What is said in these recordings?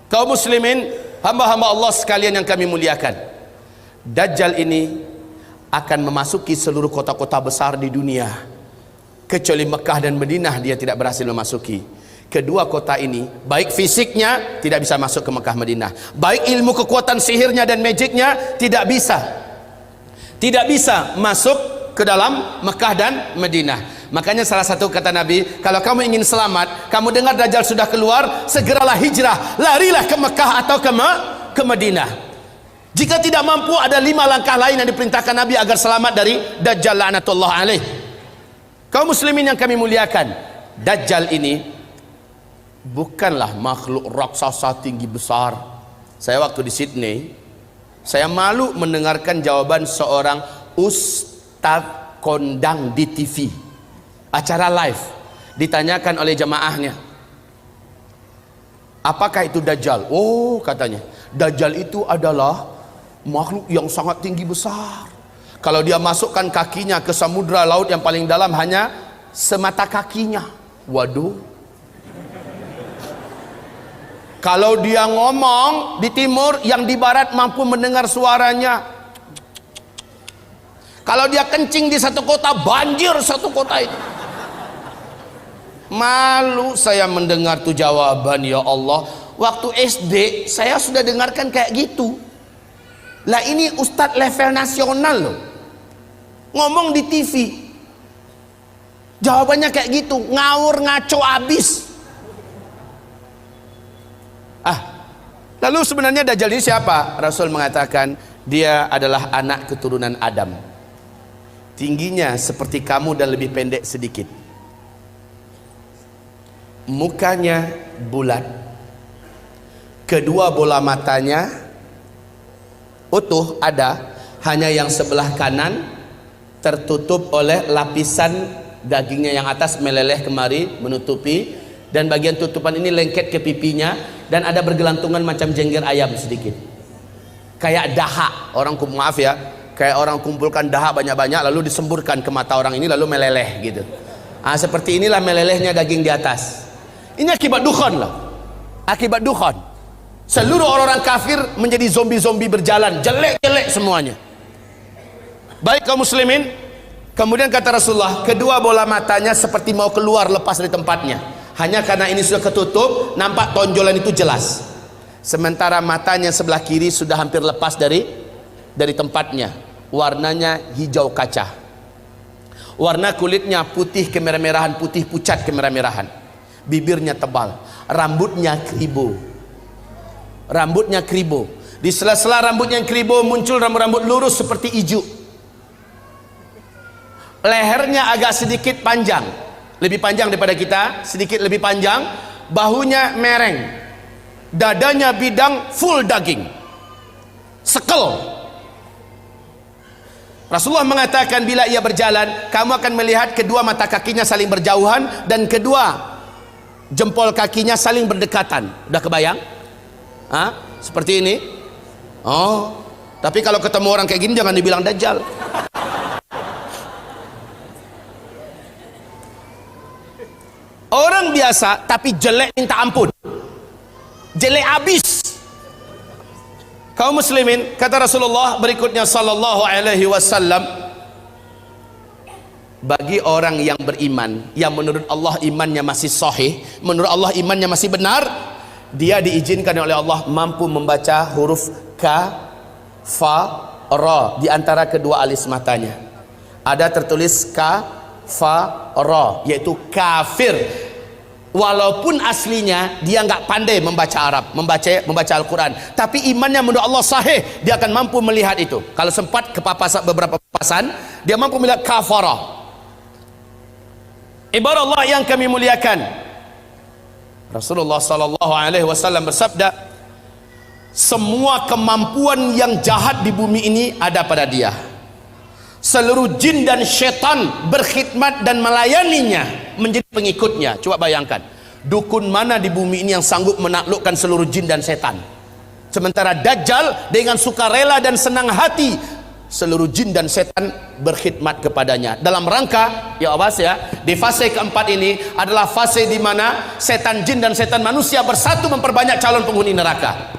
Kaum muslimin, hamba-hamba Allah sekalian yang kami muliakan, Dajjal ini akan memasuki seluruh kota-kota besar di dunia, kecuali Mekah dan Madinah dia tidak berhasil memasuki. Kedua kota ini, baik fisiknya tidak bisa masuk ke Mekah Madinah, baik ilmu kekuatan sihirnya dan magicnya tidak bisa masuk ke dalam Mekah dan Madinah. Makanya salah satu kata Nabi, kalau kamu ingin selamat, kamu dengar Dajjal sudah keluar, segeralah hijrah, larilah ke Mekah atau ke Madinah. Jika tidak mampu, ada 5 langkah lain yang diperintahkan Nabi agar selamat dari Dajjal la'natullah alaih. Kaum muslimin yang kami muliakan, Dajjal ini bukanlah makhluk raksasa tinggi besar. Saya waktu di Sydney, saya malu mendengarkan jawaban seorang ustadz kondang di TV, acara live, ditanyakan oleh jamaahnya, apakah itu Dajjal? Oh, katanya, Dajjal itu adalah makhluk yang sangat tinggi besar. Kalau dia masukkan kakinya ke samudra laut yang paling dalam hanya semata kakinya. Waduh. Kalau dia ngomong di timur, yang di barat mampu mendengar suaranya. Kalau dia kencing di satu kota, banjir satu kota itu. Malu saya mendengar tuh jawaban, ya Allah. Waktu SD saya sudah dengarkan kayak gitu. Lah ini ustadz level nasional loh, ngomong di TV, jawabannya kayak gitu, ngawur ngaco abis. Lalu sebenarnya Dajjal ini siapa? Rasul mengatakan dia adalah anak keturunan Adam, tingginya seperti kamu dan lebih pendek sedikit, mukanya bulat, kedua bola matanya utuh ada, hanya yang sebelah kanan tertutup oleh lapisan dagingnya yang atas meleleh kemari menutupi, dan bagian tutupan ini lengket ke pipinya, dan ada bergelantungan macam jengger ayam sedikit, kayak dahak orang, maaf ya, kayak orang kumpulkan dahak banyak-banyak lalu disemburkan ke mata orang ini lalu meleleh gitu. Seperti inilah melelehnya daging di atas. Ini akibat dukhan lah, akibat dukhan. Seluruh orang-orang kafir menjadi zombie-zombie berjalan, jelek-jelek semuanya. Baik kaum muslimin, kemudian kata Rasulullah, kedua bola matanya seperti mau keluar lepas dari tempatnya. Hanya karena ini sudah ketutup, nampak tonjolan itu jelas. Sementara matanya sebelah kiri sudah hampir lepas dari tempatnya. Warnanya hijau kaca. Warna kulitnya putih kemerah-merahan, putih pucat kemerah-merahan. Bibirnya tebal, rambutnya kribo. Di sela-sela rambutnya yang kribo muncul rambut-rambut lurus seperti ijuk. Lehernya agak sedikit panjang, lebih panjang daripada kita, sedikit lebih panjang. Bahunya mereng, dadanya bidang, full daging, sekel. Rasulullah mengatakan bila ia berjalan, kamu akan melihat kedua mata kakinya saling berjauhan dan kedua jempol kakinya saling berdekatan. Udah kebayang? Seperti ini. Oh, tapi kalau ketemu orang kayak gini jangan dibilang Dajjal. Orang biasa tapi jelek minta ampun, jelek abis. Kaum muslimin, kata Rasulullah berikutnya sallallahu alaihi wasallam, bagi orang yang beriman, yang menurut Allah imannya masih sahih, menurut Allah imannya masih benar, dia diizinkan oleh Allah mampu membaca huruf ka, fa, ra di antara kedua alis matanya. Ada tertulis ka, fa, ra, yaitu kafir. Walaupun aslinya dia nggak pandai membaca Arab, membaca Al-Quran, tapi imannya menurut Allah sahih, dia akan mampu melihat itu. Kalau sempat kepapasan beberapa papasan, dia mampu melihat kafara. Ibarat Allah yang kami muliakan, Rasulullah sallallahu alaihi wasallam bersabda, semua kemampuan yang jahat di bumi ini ada pada dia. Seluruh jin dan syaitan berkhidmat dan melayaninya, menjadi pengikutnya. Coba bayangkan, dukun mana di bumi ini yang sanggup menaklukkan seluruh jin dan setan? Sementara Dajjal dengan sukarela dan senang hati seluruh jin dan setan berkhidmat kepadanya. Dalam rangka, ya awas ya, di fase keempat ini adalah fase di mana setan jin dan setan manusia bersatu memperbanyak calon penghuni neraka.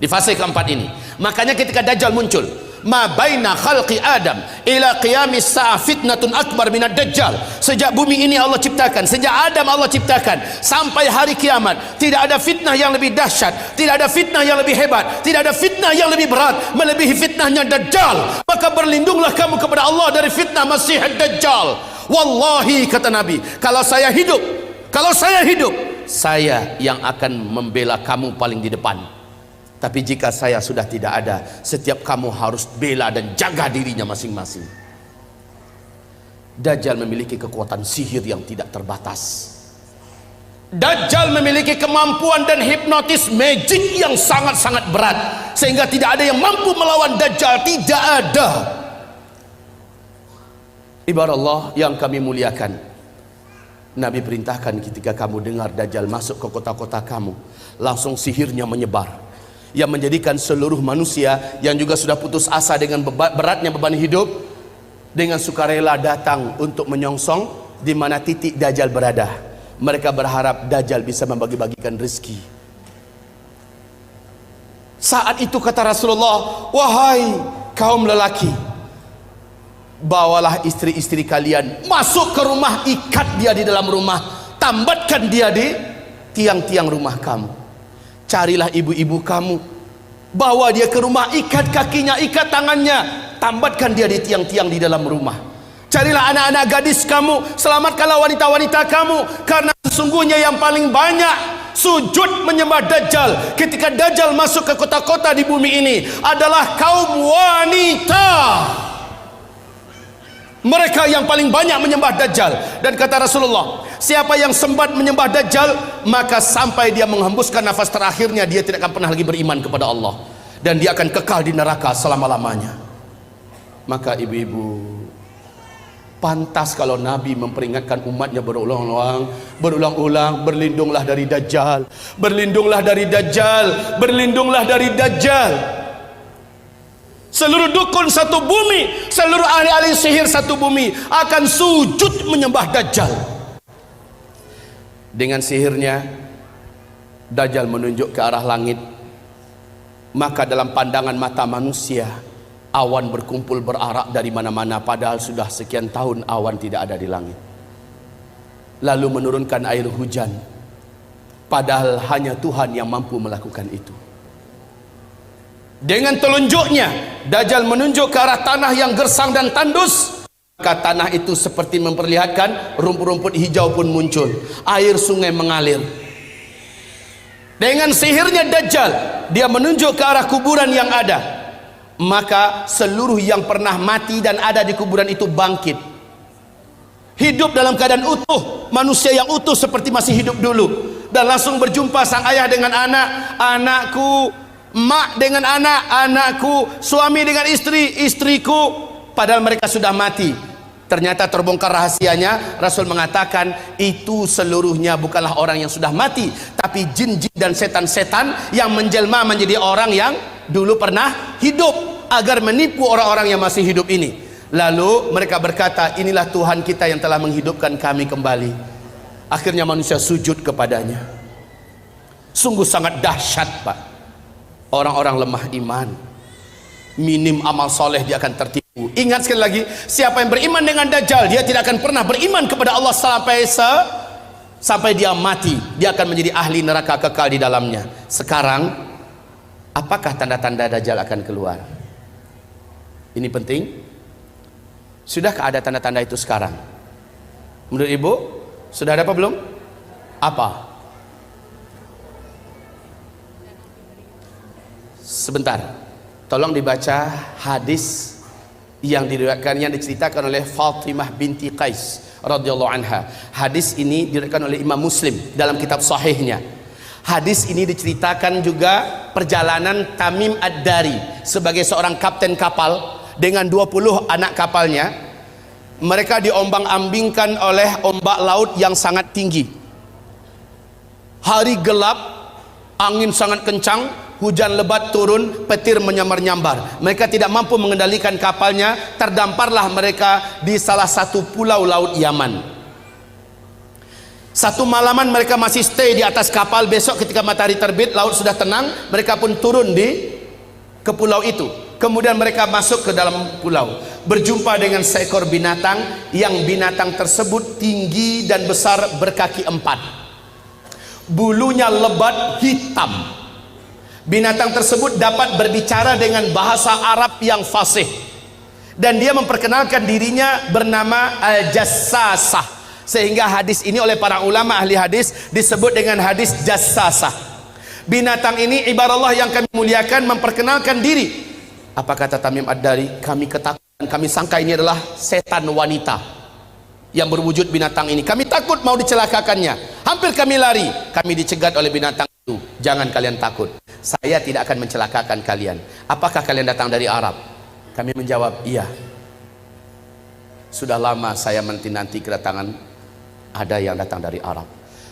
Di fase keempat ini, makanya ketika Dajjal muncul, ma baina khalqi Adam ila qiyamis sa'ah fitnatun akbar minad Dajjal. Sejak bumi ini Allah ciptakan, sejak Adam Allah ciptakan sampai hari kiamat, tidak ada fitnah yang lebih dahsyat, tidak ada fitnah yang lebih hebat, tidak ada fitnah yang lebih berat melebihi fitnahnya Dajjal. Maka berlindunglah kamu kepada Allah dari fitnah Masih Dajjal. Wallahi, kata Nabi, kalau saya hidup, saya yang akan membela kamu paling di depan. Tapi jika saya sudah tidak ada, setiap kamu harus bela dan jaga dirinya masing-masing. Dajjal memiliki kekuatan sihir yang tidak terbatas. Dajjal memiliki kemampuan dan hipnotis magic yang sangat-sangat berat, sehingga tidak ada yang mampu melawan Dajjal. Tidak ada. Ibarat Allah yang kami muliakan, Nabi perintahkan ketika kamu dengar Dajjal masuk ke kota-kota kamu, langsung sihirnya menyebar, yang menjadikan seluruh manusia yang juga sudah putus asa dengan beratnya beban hidup, dengan sukarela datang untuk menyongsong di mana titik Dajjal berada. Mereka berharap Dajjal bisa membagi-bagikan rezeki. Saat itu kata Rasulullah, wahai kaum lelaki, bawalah istri-istri kalian masuk ke rumah, ikat dia di dalam rumah, tambatkan dia di tiang-tiang rumah kamu. Carilah ibu-ibu kamu, bawa dia ke rumah, ikat kakinya, ikat tangannya, tambatkan dia di tiang-tiang di dalam rumah. Carilah anak-anak gadis kamu, selamatkanlah wanita-wanita kamu, karena sesungguhnya yang paling banyak sujud menyembah Dajjal ketika Dajjal masuk ke kota-kota di bumi ini adalah kaum wanita. Mereka yang paling banyak menyembah Dajjal. Dan kata Rasulullah, siapa yang sempat menyembah Dajjal, maka sampai dia menghembuskan nafas terakhirnya, dia tidak akan pernah lagi beriman kepada Allah, dan dia akan kekal di neraka selama-lamanya. Maka ibu-ibu, pantas kalau Nabi memperingatkan umatnya berulang-ulang, berlindunglah dari Dajjal, berlindunglah dari Dajjal, berlindunglah dari Dajjal. Seluruh dukun satu bumi, seluruh ahli-ahli sihir satu bumi akan sujud menyembah Dajjal. Dengan sihirnya Dajjal menunjuk ke arah langit, maka dalam pandangan mata manusia awan berkumpul berarak dari mana-mana, padahal sudah sekian tahun awan tidak ada di langit. Lalu menurunkan air hujan, padahal hanya Tuhan yang mampu melakukan itu. Dengan telunjuknya Dajjal menunjuk ke arah tanah yang gersang dan tandus, maka tanah itu seperti memperlihatkan rumput-rumput hijau pun muncul, air sungai mengalir. Dengan sihirnya Dajjal, dia menunjuk ke arah kuburan yang ada, maka seluruh yang pernah mati dan ada di kuburan itu bangkit, hidup dalam keadaan utuh, manusia yang utuh seperti masih hidup dulu, dan langsung berjumpa sang ayah dengan anak, anakku, mak dengan anak, anakku, suami dengan istri, istriku, padahal mereka sudah mati. Ternyata terbongkar rahasianya. Rasul mengatakan itu seluruhnya bukanlah orang yang sudah mati, tapi jin-jin dan setan-setan yang menjelma menjadi orang yang dulu pernah hidup, agar menipu orang-orang yang masih hidup ini. Lalu mereka berkata, inilah Tuhan kita yang telah menghidupkan kami kembali. Akhirnya manusia sujud kepadanya. Sungguh sangat dahsyat, Pak. Orang-orang lemah iman, minim amal soleh, dia akan tertipu. Ingat sekali lagi, siapa yang beriman dengan Dajjal, dia tidak akan pernah beriman kepada Allah sampai dia mati. Dia akan menjadi ahli neraka kekal di dalamnya. Sekarang, apakah tanda-tanda Dajjal akan keluar? Ini penting. Sudahkah ada tanda-tanda itu sekarang? Menurut Ibu, sudah ada apa belum? Apa? Sebentar, tolong dibaca hadis yang diriwayatkan, yang diceritakan oleh Fatimah binti Qais radhiyallahu anha. Hadis ini diriwayatkan oleh Imam Muslim dalam kitab sahihnya. Hadis ini diceritakan juga perjalanan Tamim Ad-Dari sebagai seorang kapten kapal dengan 20 anak kapalnya. Mereka diombang-ambingkan oleh ombak laut yang sangat tinggi. Hari gelap, angin sangat kencang, hujan lebat turun, petir menyambar-nyambar. Mereka tidak mampu mengendalikan kapalnya, terdamparlah mereka di salah satu pulau laut Yaman. Satu malaman mereka masih stay di atas kapal. Besok ketika matahari terbit, laut sudah tenang, mereka pun turun ke pulau itu. Kemudian mereka masuk ke dalam pulau, berjumpa dengan seekor binatang, yang binatang tersebut tinggi dan besar, berkaki 4, bulunya lebat hitam. Binatang tersebut dapat berbicara dengan bahasa Arab yang fasih, dan dia memperkenalkan dirinya bernama Al-Jassasah, sehingga hadis ini oleh para ulama ahli hadis disebut dengan hadis Jassasah. Binatang ini ibarat Allah yang kami muliakan memperkenalkan diri. Apa kata Tamim Ad-Dari? Kami ketakutan, kami sangka ini adalah setan wanita yang berwujud binatang ini. Kami takut mau dicelakakannya, hampir kami lari. Kami dicegat oleh binatang itu. Jangan kalian takut, saya tidak akan mencelakakan kalian. Apakah kalian datang dari Arab? Kami menjawab, iya. Sudah lama saya menanti kedatangan ada yang datang dari Arab.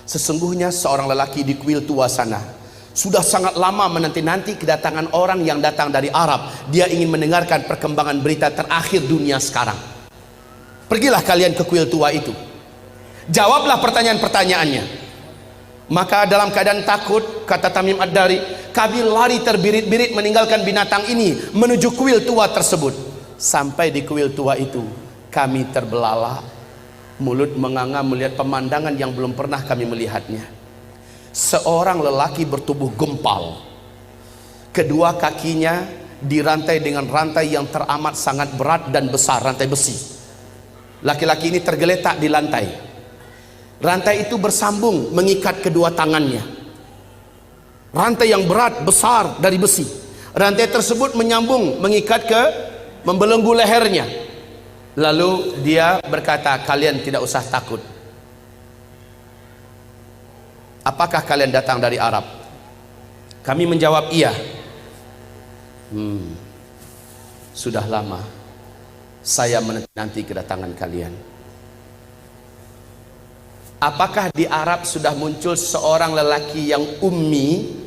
Sesungguhnya seorang lelaki di kuil tua sana sudah sangat lama menanti-nanti kedatangan orang yang datang dari Arab. Dia ingin mendengarkan perkembangan berita terakhir dunia sekarang. Pergilah kalian ke kuil tua itu, jawablah pertanyaan-pertanyaannya. Maka dalam keadaan takut, kata Tamim Ad-Dari, kami lari terbirit-birit meninggalkan binatang ini menuju kuil tua tersebut. Sampai di kuil tua itu, kami terbelalak, mulut menganga melihat pemandangan yang belum pernah kami melihatnya. Seorang lelaki bertubuh gempal, kedua kakinya dirantai dengan rantai yang teramat sangat berat dan besar, rantai besi. Laki-laki ini tergeletak di lantai. Rantai itu bersambung mengikat kedua tangannya. Rantai yang berat besar dari besi. Rantai tersebut menyambung mengikat membelenggu lehernya. Lalu dia berkata, kalian tidak usah takut. Apakah kalian datang dari Arab? Kami menjawab, iya. Sudah lama saya menanti kedatangan kalian. Apakah di Arab sudah muncul seorang lelaki yang ummi,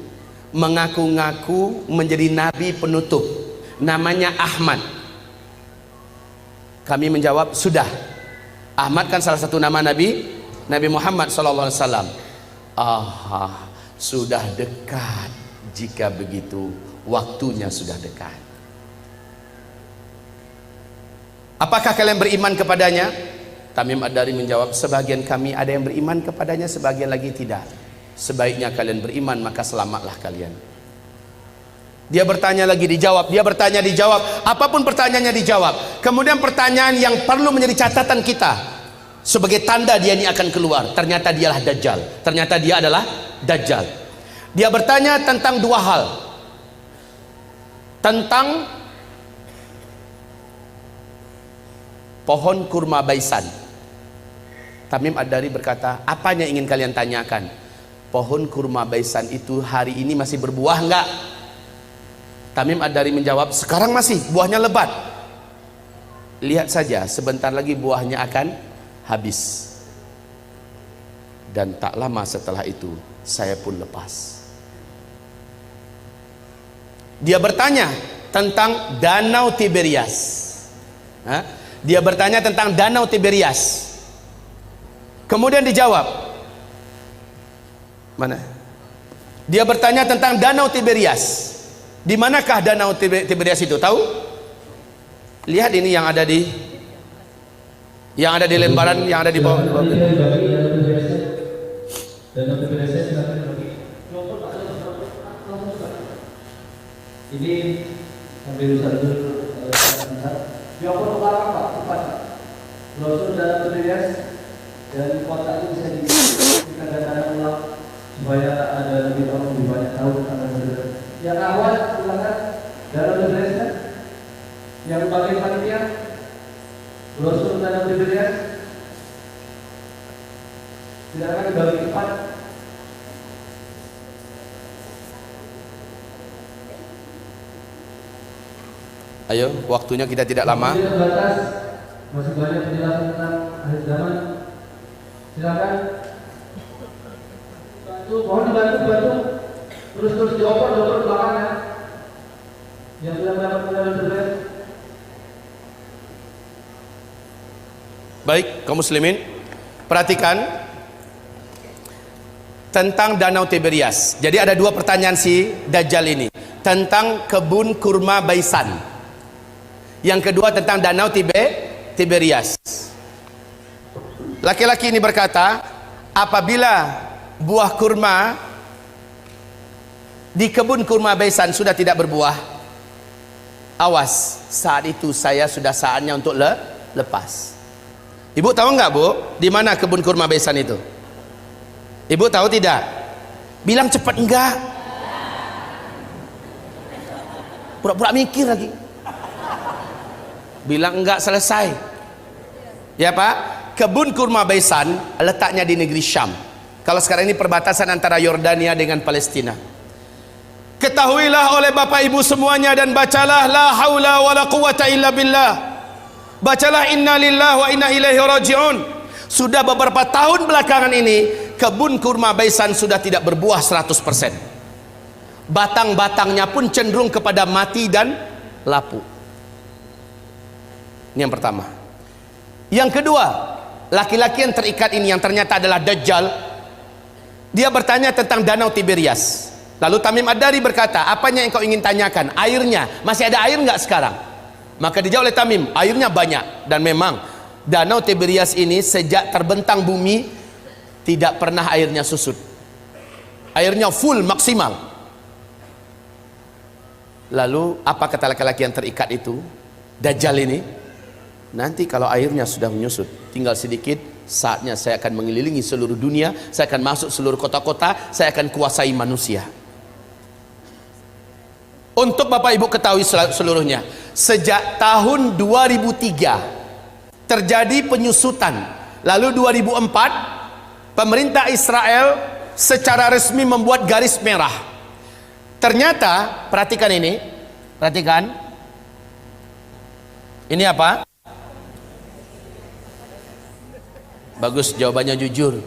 mengaku-ngaku menjadi nabi penutup, namanya Ahmad? Kami menjawab, sudah. Ahmad kan salah satu nama Nabi Muhammad SAW. Sudah dekat. Jika begitu, waktunya sudah dekat. Apakah kalian beriman kepadanya? Tamim Ad-Dari menjawab, sebagian kami ada yang beriman kepadanya, sebagian lagi tidak. Sebaiknya kalian beriman, maka selamatlah kalian. Dia bertanya lagi, dijawab. Dia bertanya, dijawab. Apapun pertanyaannya dijawab. Kemudian pertanyaan yang perlu menjadi catatan kita, sebagai tanda dia ini akan keluar, ternyata dialah Dajjal. Ternyata dia adalah Dajjal. Dia bertanya tentang dua hal. Tentang pohon kurma baisan. Tamim Ad-Dari berkata, apanya ingin kalian tanyakan? Pohon kurma baisan itu hari ini masih berbuah enggak? Tamim Ad-Dari menjawab, sekarang masih, buahnya lebat. Lihat saja, sebentar lagi buahnya akan habis. Dan tak lama setelah itu, saya pun lepas. Dia bertanya tentang Danau Tiberias. Dia bertanya tentang Danau Tiberias. Kemudian dijawab, mana? Dia bertanya tentang Danau Tiberias. Di manakah Danau Tiberias itu? Tahu? Lihat ini yang ada di lembaran yang ada di bawah. Danau Tiberias ini sambil satu Biopon utara Pak, tepat. Brosur Danau Tiberias dan kotak itu bisa ditanda ulang supaya ada lebih banyak tahu tentang Tiberias. Yang awal silakan Danau Tiberias, yang bagian panitia brosur Danau Tiberias silakan dibagi empat. Ayo, waktunya kita tidak lama. Masih banyak penjelasan tentang akhir zaman. Silakan. Bantu, mohon dibantu. Terus dioper belakangnya. Yang sudah mendapat medali berlian. Baik, kaum muslimin, perhatikan tentang Danau Tiberias. Jadi ada dua pertanyaan si Dajjal ini tentang kebun kurma Baisan. Yang kedua tentang Danau Tiberias. Laki-laki ini berkata, apabila buah kurma di kebun kurma Baisan sudah tidak berbuah, awas, saat itu saya sudah saatnya untuk lepas. Ibu tahu nggak, Bu, di mana kebun kurma Baisan itu? Ibu tahu tidak? Bilang cepat enggak. Pura-pura mikir lagi. Bilang enggak selesai. Ya, Pak? Kebun kurma Baisan letaknya di negeri Syam. Kalau sekarang ini perbatasan antara Yordania dengan Palestina. Ketahuilah oleh Bapak Ibu semuanya dan bacalah la haula wala quwata illa billah. Bacalah inna lillahi wa inna ilaihi raji'un. Sudah beberapa tahun belakangan ini kebun kurma Baisan sudah tidak berbuah 100%. Batang-batangnya pun cenderung kepada mati dan lapuk. Ini yang pertama. Yang kedua, laki-laki yang terikat ini yang ternyata adalah Dajjal, dia bertanya tentang Danau Tiberias. Lalu Tamim Ad-Dari berkata, apanya yang kau ingin tanyakan? Airnya, masih ada air nggak sekarang? Maka dijawab oleh Tamim, airnya banyak. Dan memang Danau Tiberias ini sejak terbentang bumi tidak pernah airnya susut. Airnya full, maksimal. Lalu apa kata laki-laki yang terikat itu, Dajjal ini? Nanti kalau airnya sudah menyusut, tinggal sedikit, saatnya saya akan mengelilingi seluruh dunia, saya akan masuk seluruh kota-kota, saya akan kuasai manusia. Untuk Bapak Ibu ketahui seluruhnya, sejak tahun 2003 terjadi penyusutan. Lalu 2004 pemerintah Israel secara resmi membuat garis merah. Ternyata, perhatikan ini, perhatikan. Ini apa? Bagus, jawabannya jujur.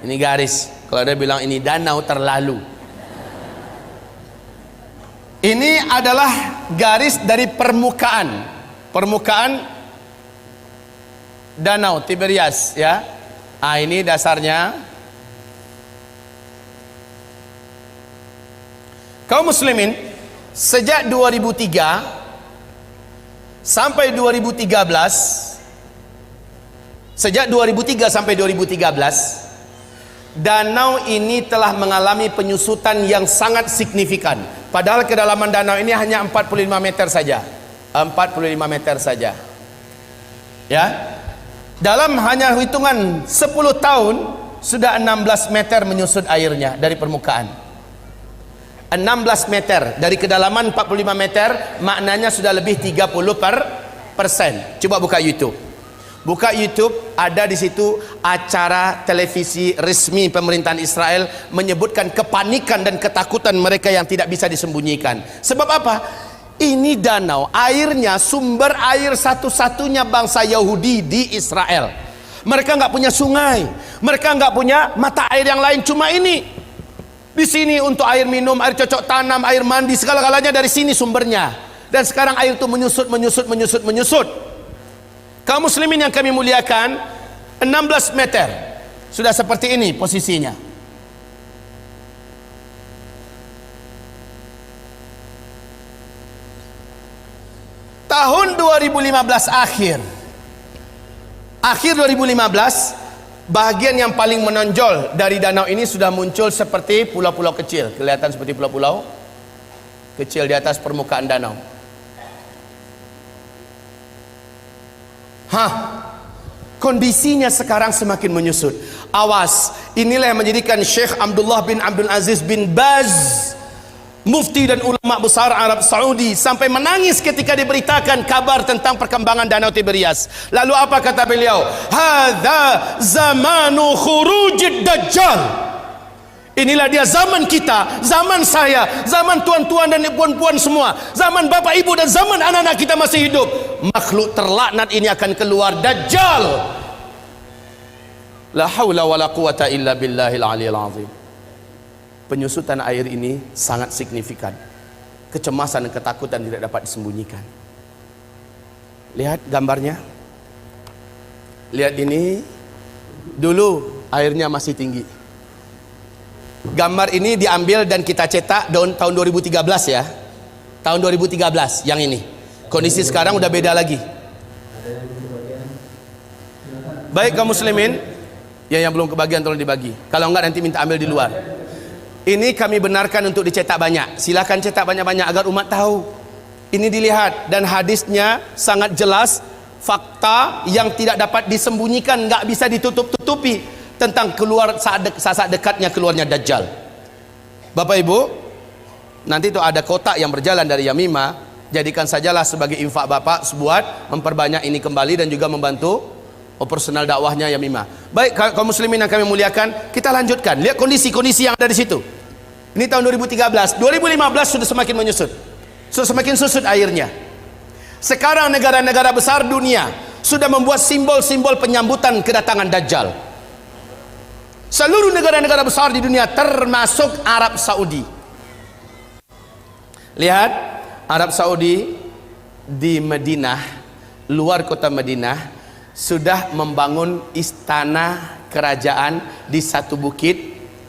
Ini garis. Kalau dia bilang ini danau, terlalu. Ini adalah garis dari permukaan Danau Tiberias, ya. Ini dasarnya. Kaum muslimin, sejak 2003 sampai 2013, sejak 2003 sampai 2013, danau ini telah mengalami penyusutan yang sangat signifikan. Padahal kedalaman danau ini hanya 45 meter saja. 45 meter saja. Ya. Dalam hanya hitungan 10 tahun sudah 16 meter menyusut airnya dari permukaan. 16 meter dari kedalaman 45 meter, maknanya sudah lebih 30%. Coba buka YouTube. Buka YouTube, ada di situ acara televisi resmi pemerintahan Israel menyebutkan kepanikan dan ketakutan mereka yang tidak bisa disembunyikan. Sebab apa? Ini danau, airnya sumber air satu-satunya bangsa Yahudi di Israel. Mereka nggak punya sungai, mereka nggak punya mata air yang lain, cuma ini. Di sini untuk air minum, air cocok tanam, air mandi, segala-galanya dari sini sumbernya. Dan sekarang air itu menyusut. Kaum muslimin yang kami muliakan, 16 meter sudah seperti ini posisinya. Tahun 2015 akhir 2015, bahagian yang paling menonjol dari danau ini sudah muncul seperti pulau-pulau kecil. Kelihatan seperti pulau-pulau kecil di atas permukaan danau. Kondisinya sekarang semakin menyusut. Awas, inilah yang menjadikan Syekh Abdullah bin Abdul Aziz bin Baz, mufti dan ulama besar Arab Saudi, sampai menangis ketika diberitakan kabar tentang perkembangan Danau Tiberias. Lalu apa kata beliau? Hadza zamanu khurujid dajjal. Inilah dia zaman kita, zaman saya, zaman tuan-tuan dan puan-puan semua, zaman bapak ibu dan zaman anak-anak kita masih hidup. Makhluk terlaknat ini akan keluar, Dajjal. La haula wala quwata illa billahil aliyil azim. penyusutan air ini sangat signifikan. Kecemasan dan ketakutan tidak dapat disembunyikan. Lihat gambarnya. Lihat ini. Dulu airnya masih tinggi. Gambar ini diambil dan kita cetak tahun 2013 ya. Tahun 2013 yang ini. Kondisi sekarang udah beda lagi. Baik kaum muslimin, yang belum kebagian tolong dibagi. Kalau enggak nanti minta ambil di luar. Ini kami benarkan untuk dicetak banyak. Silakan cetak banyak-banyak agar umat tahu. Ini dilihat dan hadisnya sangat jelas, fakta yang tidak dapat disembunyikan, nggak bisa ditutup-tutupi tentang saat dekatnya keluarnya Dajjal. Bapak Ibu, nanti itu ada kotak yang berjalan dari Yamimah, jadikan sajalah sebagai infak Bapak buat memperbanyak ini kembali dan juga membantu operasional dakwahnya Yamimah. Baik kaum muslimin yang kami muliakan, kita lanjutkan. Lihat kondisi-kondisi yang ada di situ. Ini tahun 2013, 2015 sudah semakin menyusut. Sudah semakin susut airnya. Sekarang negara-negara besar dunia sudah membuat simbol-simbol penyambutan kedatangan Dajjal. Seluruh negara-negara besar di dunia termasuk Arab Saudi. Lihat Arab Saudi di Madinah, luar kota Madinah, sudah membangun istana kerajaan di satu bukit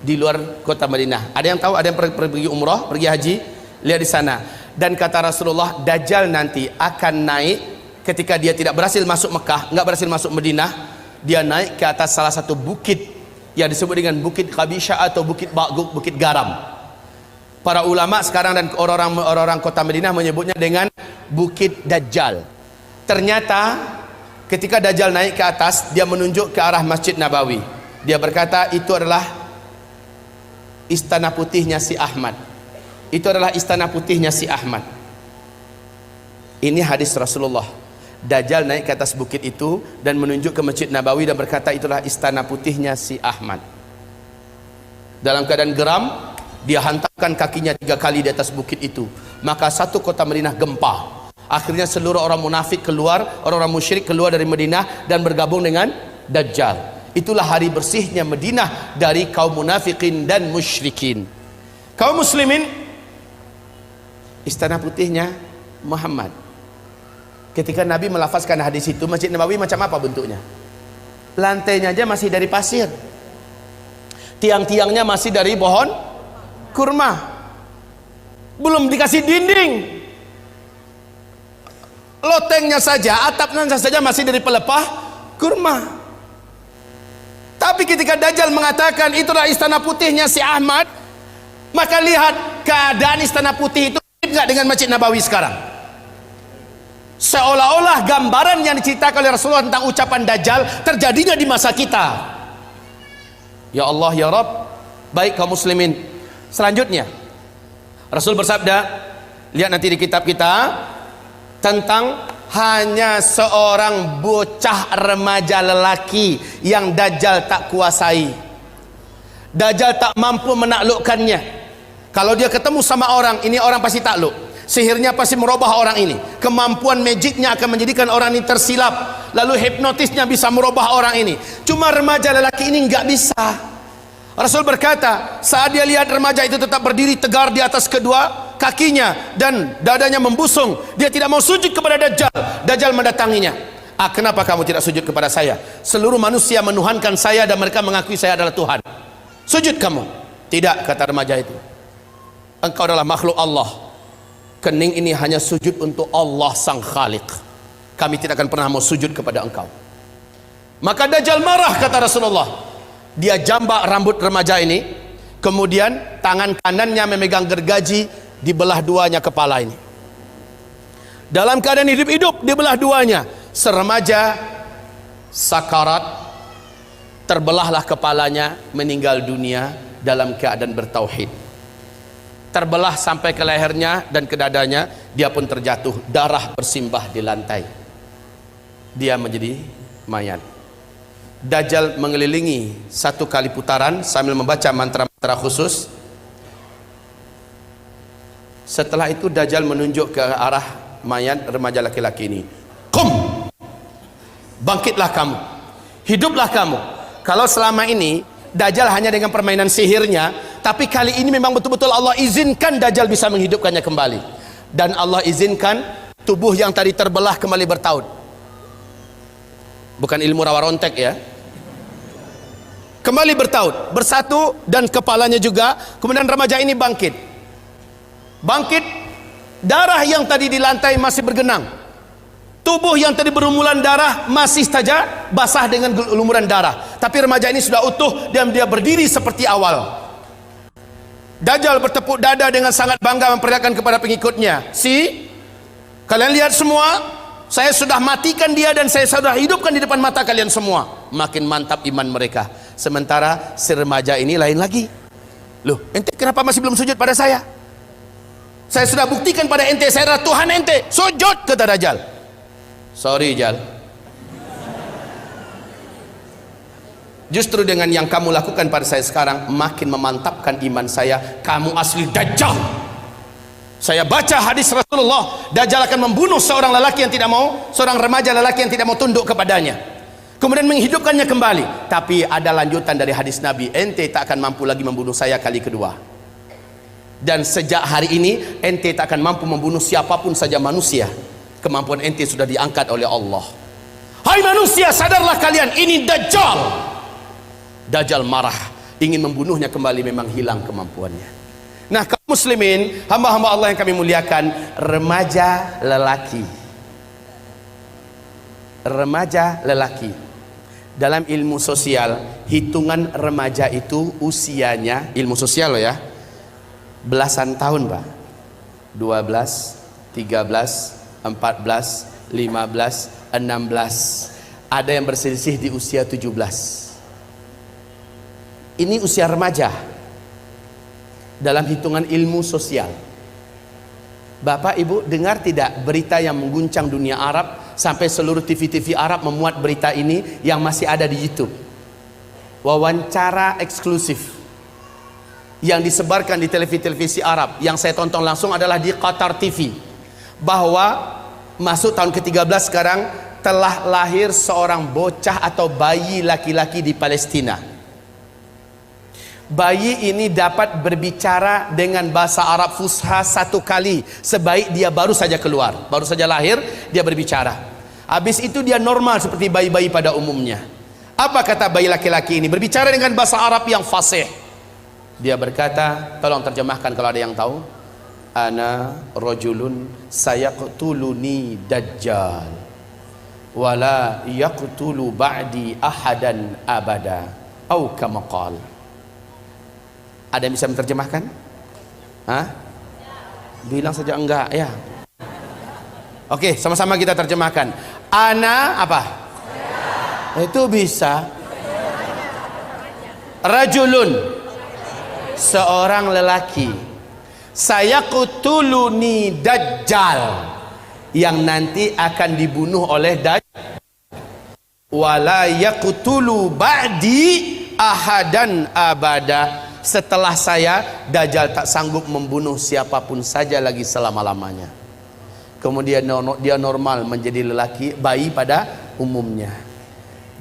di luar kota Madinah. Ada yang tahu? Ada yang pergi umrah, pergi haji? Lihat di sana. Dan kata Rasulullah, Dajjal nanti akan naik ketika dia tidak berhasil masuk Mekah, nggak berhasil masuk Madinah, dia naik ke atas salah satu bukit yang disebut dengan Bukit Khabisha atau Bukit Ba'guk, Bukit Garam. Para ulama sekarang dan orang-orang kota Madinah menyebutnya dengan Bukit Dajjal. Ternyata ketika Dajjal naik ke atas, dia menunjuk ke arah Masjid Nabawi. Dia berkata, itu adalah istana putihnya si Ahmad. Itu adalah istana putihnya si Ahmad. Ini hadis Rasulullah. Dajjal naik ke atas bukit itu dan menunjuk ke Masjid Nabawi dan berkata, itulah istana putihnya si Ahmad. Dalam keadaan geram, dia hantarkan kakinya 3 kali di atas bukit itu. Maka satu kota Madinah gempa. Akhirnya seluruh orang munafik keluar, orang-orang musyrik keluar dari Madinah dan bergabung dengan Dajjal. Itulah hari bersihnya Madinah dari kaum munafikin dan musyrikin. Kaum muslimin, istana putihnya Muhammad. Ketika Nabi melafazkan hadis itu, Masjid Nabawi macam apa bentuknya? Lantainya aja masih dari pasir. Tiang-tiangnya masih dari pohon kurma. Belum dikasih dinding. Lotengnya saja, atapnya saja masih dari pelepah kurma. Tapi ketika Dajjal mengatakan itulah istana putihnya si Ahmad, maka lihat keadaan istana putih itu enggak dengan Masjid Nabawi sekarang. Seolah-olah gambaran yang diceritakan oleh Rasulullah tentang ucapan Dajjal terjadinya di masa kita. Ya Allah ya Rabb. Baik kaum muslimin, selanjutnya Rasul bersabda, lihat nanti di kitab kita, tentang hanya seorang bocah remaja lelaki yang Dajjal tak kuasai. Dajjal tak mampu menaklukkannya. Kalau dia ketemu sama orang, ini orang pasti takluk. Sihirnya pasti merubah orang ini. Kemampuan magicnya akan menjadikan orang ini tersilap. Lalu hipnotisnya bisa merubah orang ini. Cuma remaja lelaki ini nggak bisa. Rasul berkata, saat dia lihat remaja itu tetap berdiri tegar di atas kedua kakinya dan dadanya membusung, dia tidak mau sujud kepada Dajjal. Dajjal mendatanginya. Kenapa kamu tidak sujud kepada saya? Seluruh manusia menuhankan saya dan mereka mengakui saya adalah Tuhan. Sujud kamu. Tidak, kata remaja itu. Engkau adalah makhluk Allah. Kening ini hanya sujud untuk Allah sang Khaliq. Kami tidak akan pernah mau sujud kepada engkau. Maka Dajjal marah, kata Rasulullah. Dia jambak rambut remaja ini, kemudian tangan kanannya memegang gergaji, dibelah duanya kepala ini. Dalam keadaan hidup-hidup dibelah duanya. Seremaja sakarat, terbelahlah kepalanya, meninggal dunia dalam keadaan bertauhid. Terbelah sampai ke lehernya dan ke dadanya, dia pun terjatuh, darah bersimbah di lantai. Dia menjadi mayat. Dajjal mengelilingi 1 kali putaran sambil membaca mantra-mantra khusus. Setelah itu Dajjal menunjuk ke arah mayat remaja laki-laki ini. Qum, bangkitlah kamu, hiduplah kamu. Kalau selama ini Dajjal hanya dengan permainan sihirnya Tapi kali ini memang betul-betul Allah izinkan Dajjal bisa menghidupkannya kembali. Dan Allah izinkan tubuh yang tadi terbelah kembali bertaut. Bukan ilmu rawa rontek ya. Kembali bertaut, bersatu, dan kepalanya juga. Kemudian remaja ini bangkit. Bangkit, darah yang tadi di lantai masih bergenang. Tubuh yang tadi berlumuran darah masih saja basah dengan lumuran darah. Tapi remaja ini sudah utuh dan dia berdiri seperti awal. Dajjal bertepuk dada dengan sangat bangga memperlihatkan kepada pengikutnya, kalian lihat semua, saya sudah matikan dia dan saya sudah hidupkan di depan mata kalian semua. Makin mantap iman mereka. Sementara si remaja ini lain lagi. Loh, ente kenapa masih belum sujud pada saya? Saya sudah buktikan pada ente, saya adalah Tuhan ente. Sujud, kata Dajjal. Sorry Jal, justru dengan yang kamu lakukan pada saya sekarang makin memantapkan iman saya. Kamu asli Dajjal. Saya baca hadis Rasulullah, Dajjal akan membunuh seorang lelaki yang tidak mau, seorang remaja lelaki yang tidak mau tunduk kepadanya, kemudian menghidupkannya kembali. Tapi ada lanjutan dari hadis Nabi, ente tak akan mampu lagi membunuh saya kali kedua. Dan sejak hari ini ente tak akan mampu membunuh siapapun saja manusia. Kemampuan ente sudah diangkat oleh Allah. Hai manusia, sadarlah kalian, ini Dajjal. Dajjal marah, ingin membunuhnya kembali, memang hilang kemampuannya. Nah, kaum muslimin, hamba-hamba Allah yang kami muliakan, remaja lelaki. Remaja lelaki. Dalam ilmu sosial, hitungan remaja itu usianya, ilmu sosial loh ya, belasan tahun Pak. 12, 13, 14, 15, 16. Ada yang berselisih di usia 17. Ini usia remaja dalam hitungan ilmu sosial. Bapak Ibu dengar tidak berita yang mengguncang dunia Arab, sampai seluruh TV-TV Arab memuat berita ini yang masih ada di YouTube. Wawancara eksklusif yang disebarkan di televisi Arab, yang saya tonton langsung adalah di Qatar TV. Bahwa masuk tahun ke-13 sekarang, telah lahir seorang bocah atau bayi laki-laki di Palestina. Bayi ini dapat berbicara dengan bahasa Arab Fusha 1 kali sebaik dia baru saja keluar, baru saja lahir dia berbicara. Habis itu dia normal seperti bayi-bayi pada umumnya. Apa kata bayi laki-laki ini? Berbicara dengan bahasa Arab yang fasih. Dia berkata, tolong terjemahkan kalau ada yang tahu. Ana rajulun sayaqtuluni Dajjal wala yaqtulu ba'di ahadan abada au kama qala. Ada yang bisa menerjemahkan? Hah? Bilang saja enggak ya. Oke, sama-sama kita terjemahkan. Ana apa? Itu bisa. Rajulun, seorang lelaki. Sayaqtuluni Dajjal, yang nanti akan dibunuh oleh Dajjal. Wala yaqtulu ba'di ahadan abada. Setelah saya, Dajjal tak sanggup membunuh siapapun saja lagi selama-lamanya. Kemudian dia normal menjadi lelaki, bayi pada umumnya.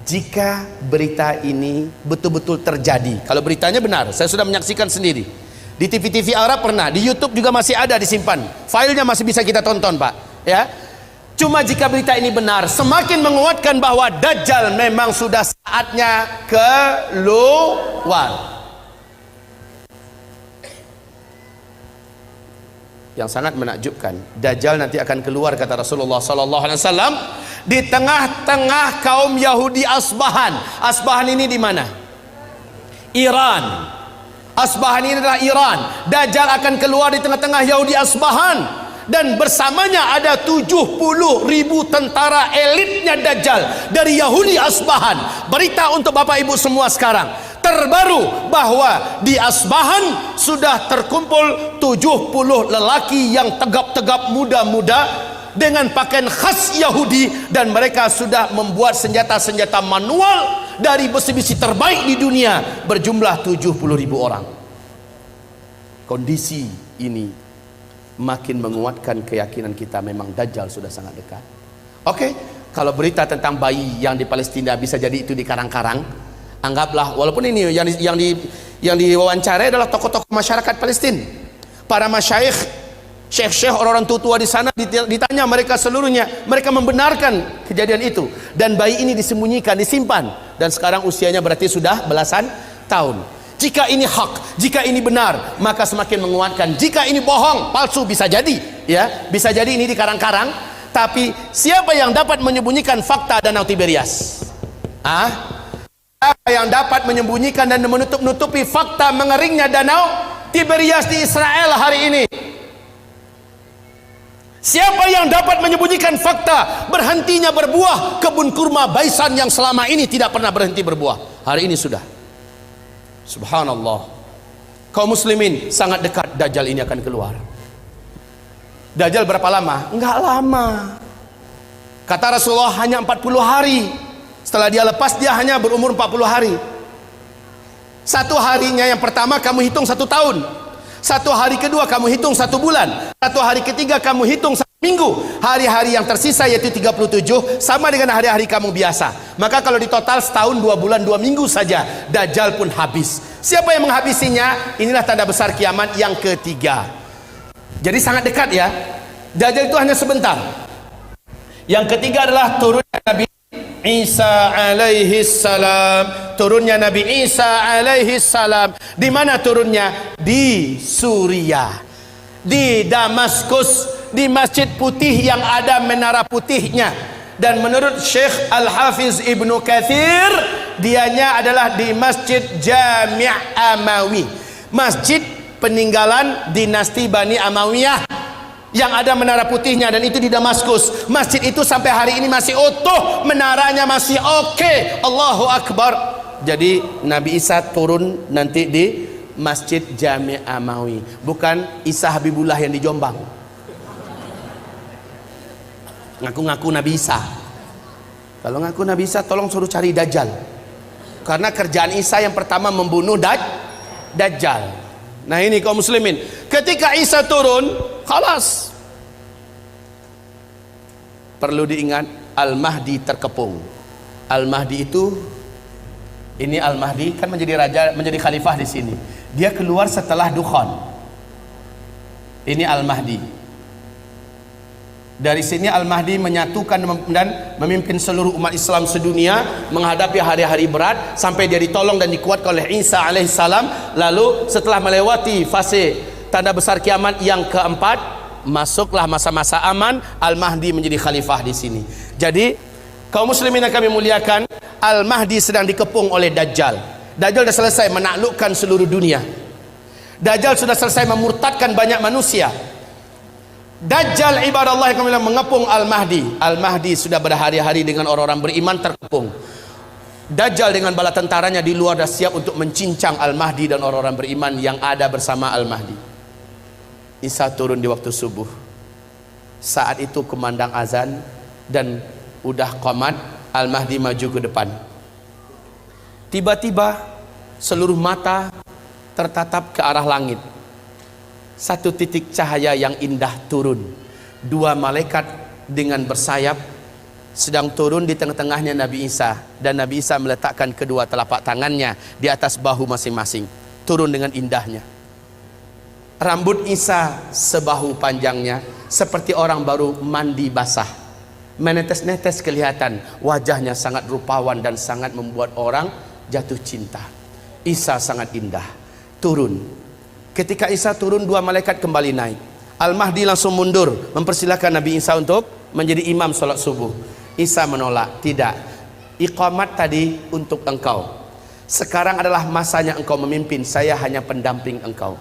Jika berita ini betul-betul terjadi, kalau beritanya benar, saya sudah menyaksikan sendiri di TV-TV Arab, pernah di YouTube juga masih ada disimpan, filenya masih bisa kita tonton Pak ya. Cuma jika berita ini benar, semakin menguatkan bahwa Dajjal memang sudah saatnya keluar. Yang sangat menakjubkan, Dajjal nanti akan keluar, kata Rasulullah SAW, di tengah-tengah kaum Yahudi Asbahan. Asbahan ini di mana? Iran. Asbahan ini adalah Iran. Dajjal akan keluar di tengah-tengah Yahudi Asbahan, dan bersamanya ada 70.000 tentara elitnya Dajjal dari Yahudi Asbahan. Berita untuk Bapak Ibu semua sekarang terbaru bahwa di Asbahan sudah terkumpul 70 lelaki yang tegap-tegap muda-muda dengan pakaian khas Yahudi, dan mereka sudah membuat senjata-senjata manual dari besi-besi terbaik di dunia berjumlah 70.000 orang. Kondisi ini makin menguatkan keyakinan kita memang Dajjal sudah sangat dekat. Oke, kalau berita tentang bayi yang di Palestina bisa jadi itu di karang-karang, anggaplah walaupun ini Yang diwawancarai adalah tokoh-tokoh masyarakat Palestina, para masyayikh, syekh-syekh, orang-orang tua di sana. Ditanya mereka seluruhnya, mereka membenarkan kejadian itu, dan bayi ini disembunyikan, disimpan, dan sekarang usianya berarti sudah belasan tahun. Jika ini hak, jika ini benar, maka semakin menguatkan. Jika ini bohong, palsu, bisa jadi, ya, bisa jadi ini dikarang-karang. Tapi siapa yang dapat menyembunyikan fakta Danau Tiberias? Siapa yang dapat menyembunyikan dan menutup-nutupi fakta mengeringnya Danau Tiberias di Israel hari ini? Siapa yang dapat menyembunyikan fakta berhentinya berbuah kebun kurma Baisan yang selama ini tidak pernah berhenti berbuah? Hari ini sudah. Subhanallah. Kaum muslimin, sangat dekat Dajjal ini akan keluar. Dajjal berapa lama? Enggak lama. Kata Rasulullah hanya 40 hari. Setelah dia lepas, dia hanya berumur 40 hari. Satu harinya yang pertama kamu hitung 1 tahun. Satu hari kedua kamu hitung 1 bulan. Satu hari ketiga kamu hitung 1 minggu. Hari-hari yang tersisa yaitu 37 sama dengan hari-hari kamu biasa. Maka kalau ditotal setahun 2 bulan 2 minggu saja, Dajjal pun habis. Siapa yang menghabisinya? Inilah tanda besar kiamat yang ketiga. Jadi sangat dekat, ya. Dajjal itu hanya sebentar. Yang ketiga adalah turunnya Nabi Isa alaihi salam. Turunnya Nabi Isa alaihi salam. Di mana turunnya? Di Suriah, di Damaskus, di Masjid Putih yang ada menara putihnya. Dan menurut Syekh Al-Hafiz Ibnu Katsir, dianya adalah di Masjid Jami' Amawi, masjid peninggalan dinasti Bani Amawiyah yang ada menara putihnya, dan itu di Damaskus. Masjid itu sampai hari ini masih utuh, menaranya masih oke. Allahu Akbar. Jadi Nabi Isa turun nanti di Masjid Jami' Amawi, bukan Isa Habibullah yang di Jombang. Ngaku-ngaku Nabi Isa. Kalau ngaku Nabi Isa, tolong suruh cari Dajjal, karena kerjaan Isa yang pertama membunuh Dajjal. Nah ini kaum muslimin, ketika Isa turun, khalas. Perlu diingat, Al-Mahdi terkepung. Al-Mahdi itu, ini Al-Mahdi kan menjadi raja, menjadi khalifah di sini. Dia keluar setelah Dukhan. Ini Al-Mahdi. Dari sini Al-Mahdi menyatukan dan memimpin seluruh umat Islam sedunia menghadapi hari-hari berat sampai dia ditolong dan dikuatkan oleh Isa alaihissalam. Lalu setelah melewati fase tanda besar kiamat yang keempat, masuklah masa-masa aman. Al-Mahdi menjadi khalifah di sini. Jadi kaum muslimin yang kami muliakan, Al-Mahdi sedang dikepung oleh Dajjal. Dajjal sudah selesai menaklukkan seluruh dunia. Dajjal sudah selesai memurtadkan banyak manusia. Dajjal ibadah Allah yang kami mengepung Al-Mahdi. Al-Mahdi sudah berhari-hari dengan orang-orang beriman terkepung. Dajjal dengan bala tentaranya di luar dah siap untuk mencincang Al-Mahdi dan orang-orang beriman yang ada bersama Al-Mahdi. Isa turun di waktu subuh. Saat itu kumandang azan dan udah qomat. Al-Mahdi maju ke depan. Tiba-tiba seluruh mata tertatap ke arah langit. Satu titik cahaya yang indah turun. 2 malaikat dengan bersayap sedang turun di tengah-tengahnya Nabi Isa, dan Nabi Isa meletakkan kedua telapak tangannya di atas bahu masing-masing. Turun dengan indahnya. Rambut Isa sebahu panjangnya, seperti orang baru mandi basah. Menetes-netes kelihatan, wajahnya sangat rupawan dan sangat membuat orang jatuh cinta. Isa sangat indah. Turun. Ketika Isa turun, 2 malaikat kembali naik. Al-Mahdi langsung mundur mempersilahkan Nabi Isa untuk menjadi imam sholat subuh. Isa menolak, tidak. Iqamat tadi untuk engkau. Sekarang adalah masanya engkau memimpin. Saya hanya pendamping engkau.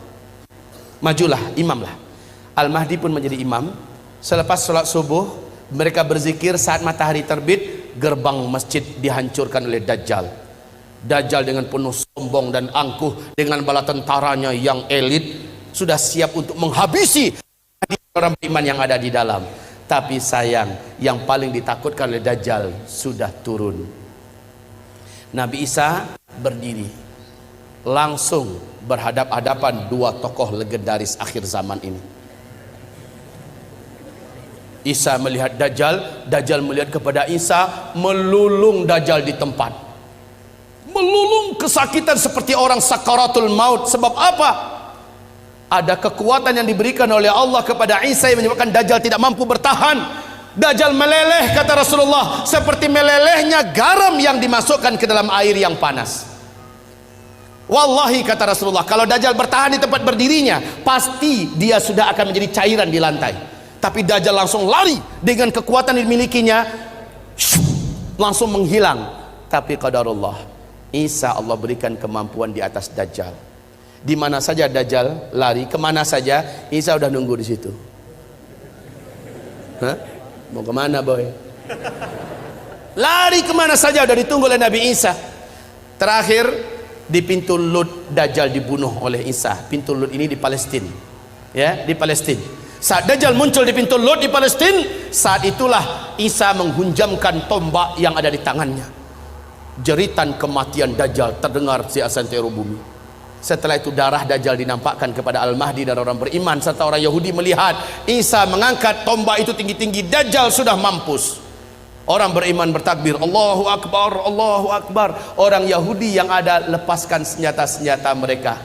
Majulah, imamlah. Al-Mahdi pun menjadi imam. Selepas sholat subuh, mereka berzikir. Saat matahari terbit, gerbang masjid dihancurkan oleh Dajjal. Dajjal dengan penuh sombong dan angkuh dengan bala tentaranya yang elit sudah siap untuk menghabisi orang beriman yang ada di dalam. Tapi sayang, yang paling ditakutkan oleh Dajjal sudah turun. Nabi Isa berdiri, langsung berhadap-hadapan 2 tokoh legendaris akhir zaman ini. Isa melihat Dajjal, Dajjal melihat kepada Isa, melulung Dajjal di tempat. melulung kesakitan seperti orang sakaratul maut. Sebab apa? Ada kekuatan yang diberikan oleh Allah kepada Isa yang menyebabkan Dajjal tidak mampu bertahan. Dajjal meleleh, kata Rasulullah, seperti melelehnya garam yang dimasukkan ke dalam air yang panas. Wallahi, kata Rasulullah, kalau Dajjal bertahan di tempat berdirinya, pasti dia sudah akan menjadi cairan di lantai. Tapi Dajjal langsung lari dengan kekuatan yang dimilikinya, langsung menghilang. Tapi qadarullah, Isa Allah berikan kemampuan di atas Dajjal. Di mana saja Dajjal lari, kemana saja, Isa udah nunggu di situ. Hah? Mau kemana boy? Lari kemana saja udah ditunggu oleh Nabi Isa. Terakhir di pintu Lud, Dajjal dibunuh oleh Isa. Pintu Lud ini di Palestina, ya, di Palestina. Saat Dajjal muncul di pintu Lud di Palestina, saat itulah Isa menghunjamkan tombak yang ada di tangannya. Jeritan kematian Dajjal terdengar di seantero bumi. Setelah itu darah Dajjal dinampakkan kepada Al-Mahdi dan orang beriman serta orang Yahudi melihat Isa mengangkat tombak itu tinggi-tinggi. Dajjal sudah mampus. Orang beriman bertakbir, Allahu Akbar, Allahu Akbar. Orang Yahudi yang ada lepaskan senjata-senjata mereka.